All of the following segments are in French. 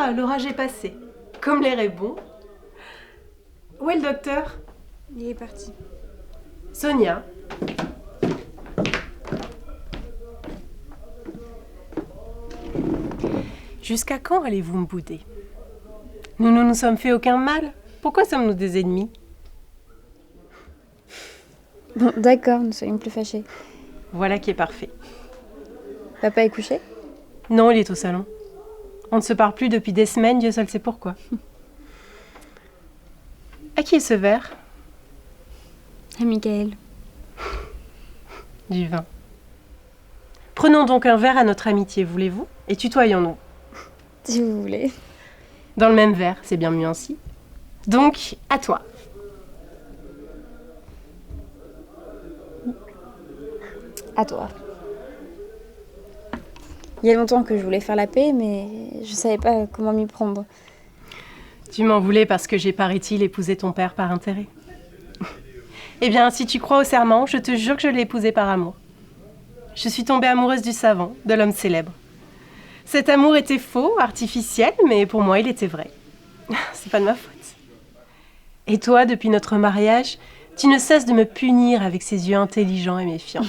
va, l'orage est passé. Comme l'air est bon. Où est le docteur? Il est parti. Sonia. Jusqu'à quand allez-vous me bouder? Nous ne nous sommes fait aucun mal. Pourquoi sommes-nous des ennemis? Bon, d'accord, ne soyons plus fâchés. Voilà qui est parfait. Papa est couché? Non, il est au salon. On ne se parle plus depuis des semaines, Dieu seul sait pourquoi. À qui est ce verre? À Michael. Du vin. Prenons donc un verre à notre amitié, voulez-vous? Et tutoyons-nous. Si vous voulez. Dans le même verre, c'est bien mieux ainsi. Donc, à toi. À toi. Il y a longtemps que je voulais faire la paix, mais je savais pas comment m'y prendre. Tu m'en voulais parce que j'ai, paraît-il, épousé ton père par intérêt. Eh bien, si tu crois au serment, je te jure que je l'ai épousé par amour. Je suis tombée amoureuse du savant, de l'homme célèbre. Cet amour était faux, artificiel, mais pour moi, il était vrai. C'est pas de ma faute. Et toi, depuis notre mariage, tu ne cesses de me punir avec ces yeux intelligents et méfiants.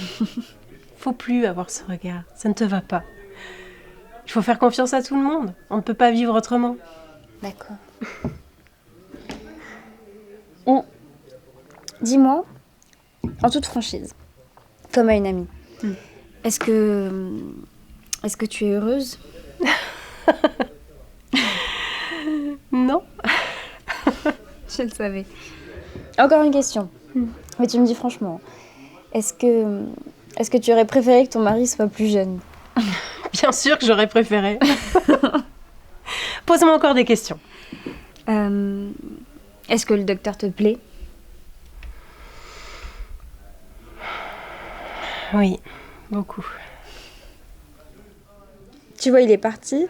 Faut plus avoir ce regard, ça ne te va pas. Il faut faire confiance à tout le monde, on ne peut pas vivre autrement. D'accord. Bon. Dis-moi, en toute franchise, comme à une amie, est-ce que tu es heureuse? Non. Je le savais. Encore une question. Mais tu me dis franchement, est-ce que tu aurais préféré que ton mari soit plus jeune? Bien sûr que j'aurais préféré. Pose-moi encore des questions. Est-ce que le docteur te plaît? Oui, beaucoup. Tu vois, il est parti,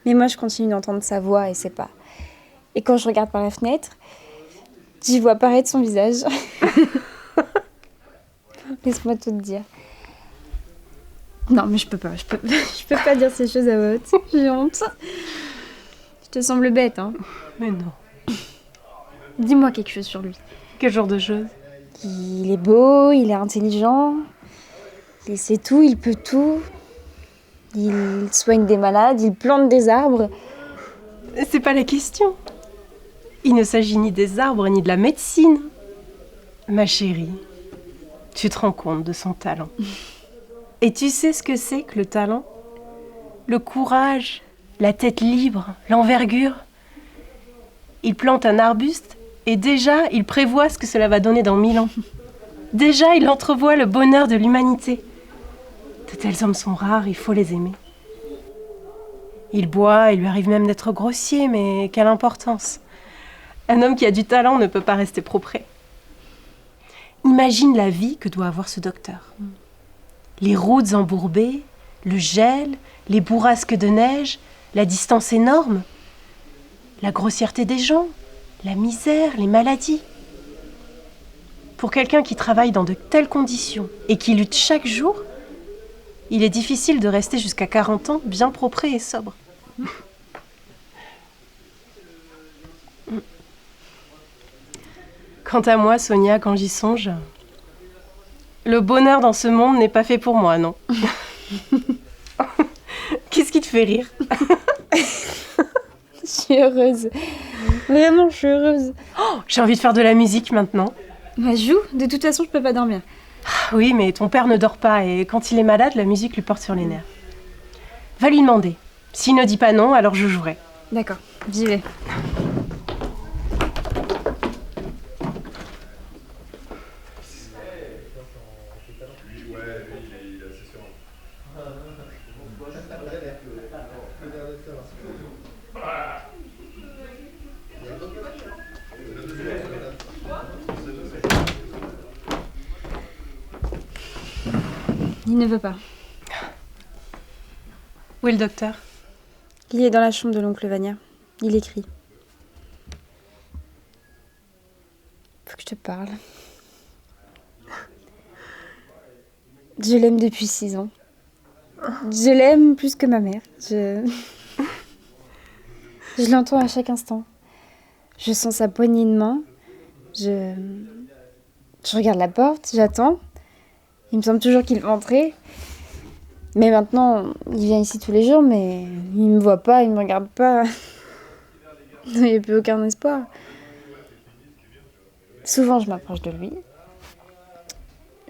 mais moi je continue d'entendre sa voix et ses pas. Et quand je regarde par la fenêtre, j'y vois apparaître son visage. Laisse-moi tout te dire. Non, mais je peux pas dire ces choses à voix haute. J'ai honte. Je te semble bête, hein. Mais non. Dis-moi quelque chose sur lui. Quel genre de choses? Il est beau, il est intelligent, il sait tout, il peut tout. Il soigne des malades, il plante des arbres. C'est pas la question. Il ne s'agit ni des arbres ni de la médecine. Ma chérie, tu te rends compte de son talent. Et tu sais ce que c'est que le talent? Le courage, la tête libre, l'envergure. Il plante un arbuste et déjà, il prévoit ce que cela va donner dans 1000 ans. Déjà, il entrevoit le bonheur de l'humanité. De tels hommes sont rares, il faut les aimer. Il boit, il lui arrive même d'être grossier, mais quelle importance. Un homme qui a du talent ne peut pas rester propre. Imagine la vie que doit avoir ce docteur. Les routes embourbées, le gel, les bourrasques de neige, la distance énorme, la grossièreté des gens, la misère, les maladies. Pour quelqu'un qui travaille dans de telles conditions et qui lutte chaque jour, il est difficile de rester jusqu'à 40 ans bien propre et sobre. Quant à moi, Sonia, quand j'y songe, le bonheur dans ce monde n'est pas fait pour moi, non. Qu'est-ce qui te fait rire? Je suis heureuse. Vraiment, je suis heureuse. Oh, j'ai envie de faire de la musique maintenant. Bah, joue. De toute façon, je peux pas dormir. Oui, mais ton père ne dort pas et quand il est malade, la musique lui porte sur les nerfs. Va lui demander. S'il ne dit pas non, alors je jouerai. D'accord, j'y vais. Il ne veut pas. Où est le docteur? Il est dans la chambre de l'oncle Vania. Il écrit. Faut que je te parle. Je l'aime depuis 6 ans. Je l'aime plus que ma mère. Je l'entends à chaque instant. Je sens sa poignée de main. Je regarde la porte, j'attends. Il me semble toujours qu'il va entrer. Mais maintenant, il vient ici tous les jours, mais il me voit pas, il me regarde pas. Il n'y a plus aucun espoir. Souvent, je m'approche de lui.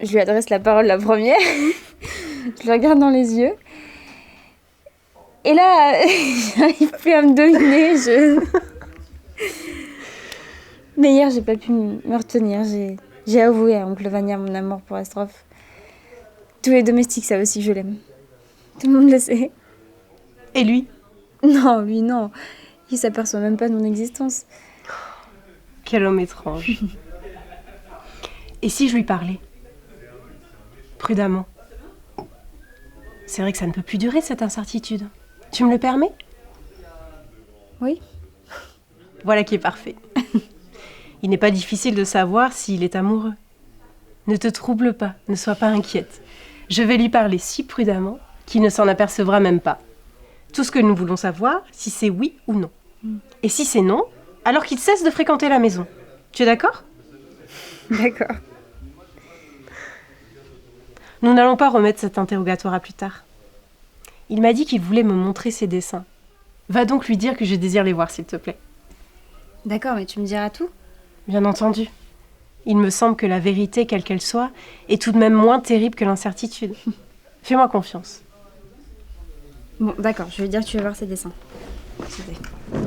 Je lui adresse la parole la première. Je le regarde dans les yeux. Et là, j'arrive plus à me dominer. Mais hier, j'ai pas pu me retenir. J'ai avoué à oncle Vania mon amour pour Astrophe. Tous les domestiques savent aussi que je l'aime. Tout le monde le sait. Et lui? Non, lui, non. Il s'aperçoit même pas de mon existence. Quel homme étrange. Et si je lui parlais? Prudemment. C'est vrai que ça ne peut plus durer, cette incertitude. Tu me le permets? Oui. Voilà qui est parfait. Il n'est pas difficile de savoir s'il est amoureux. Ne te trouble pas, ne sois pas inquiète. Je vais lui parler si prudemment qu'il ne s'en apercevra même pas. Tout ce que nous voulons savoir, si c'est oui ou non. Et si c'est non, alors qu'il cesse de fréquenter la maison. Tu es d'accord? D'accord. Nous n'allons pas remettre cet interrogatoire à plus tard. Il m'a dit qu'il voulait me montrer ses dessins. Va donc lui dire que je désire les voir, s'il te plaît. D'accord, mais tu me diras tout? Bien entendu. Il me semble que la vérité, quelle qu'elle soit, est tout de même moins terrible que l'incertitude. Fais-moi confiance. Bon, d'accord, je vais dire que tu vas voir ses dessins. S'il te plaît.